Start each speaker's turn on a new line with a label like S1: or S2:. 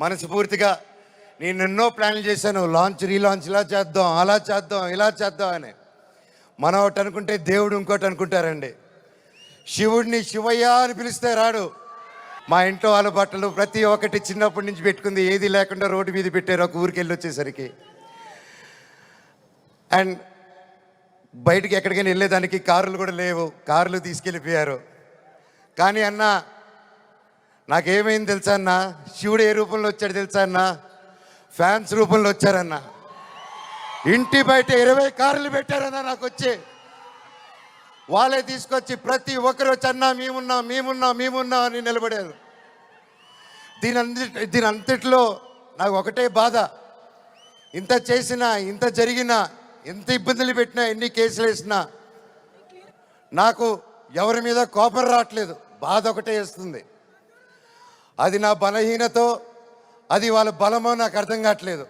S1: మనస్ఫూర్తిగా నేను ఎన్నో ప్లాన్లు చేశాను. లాంచ్ రీలాంచ్ ఇలా చేద్దాం, అలా చేద్దాం, ఇలా చేద్దాం అని. మనం ఒకటి అనుకుంటే దేవుడు ఇంకోటి అనుకుంటారండి. శివుడిని శివయ్య అని పిలిస్తే రాడు. మా ఇంట్లో వాళ్ళ బట్టలు ప్రతి ఒక్కటి చిన్నప్పటి నుంచి పెట్టుకుంది ఏది లేకుండా రోడ్డు మీద పెట్టారు ఒక ఊరికి వెళ్ళి వచ్చేసరికి. అండ్ బయటికి ఎక్కడికైనా వెళ్ళేదానికి కార్లు కూడా లేవు, కార్లు తీసుకెళ్ళిపోయారు. కానీ అన్న నాకేమైంది తెలుసా అన్న, శివుడు ఏ రూపంలో వచ్చాడు తెలుసా అన్న, ఫ్యాన్స్ రూపంలో వచ్చారన్న. ఇంటి బయట 20 కార్లు పెట్టారన్న నాకు వచ్చి. వాళ్ళే తీసుకొచ్చి ప్రతి ఒక్కరు వచ్చి అన్న మేమున్నాం మేమున్నాం మేమున్నాం అని నిలబడారు. దీని అంతట్లో నాకు ఒకటే బాధ, ఇంత చేసినా ఇంత జరిగినా ఎంత ఇబ్బందులు పెట్టినా ఎన్ని కేసులు వేసినా నాకు ఎవరి మీద కోపం రావట్లేదు, బాధ ఒకటే వేస్తుంది. అది నా బలహీనతో అది వాళ్ళ బలమో నాకు అర్థం కావట్లేదు.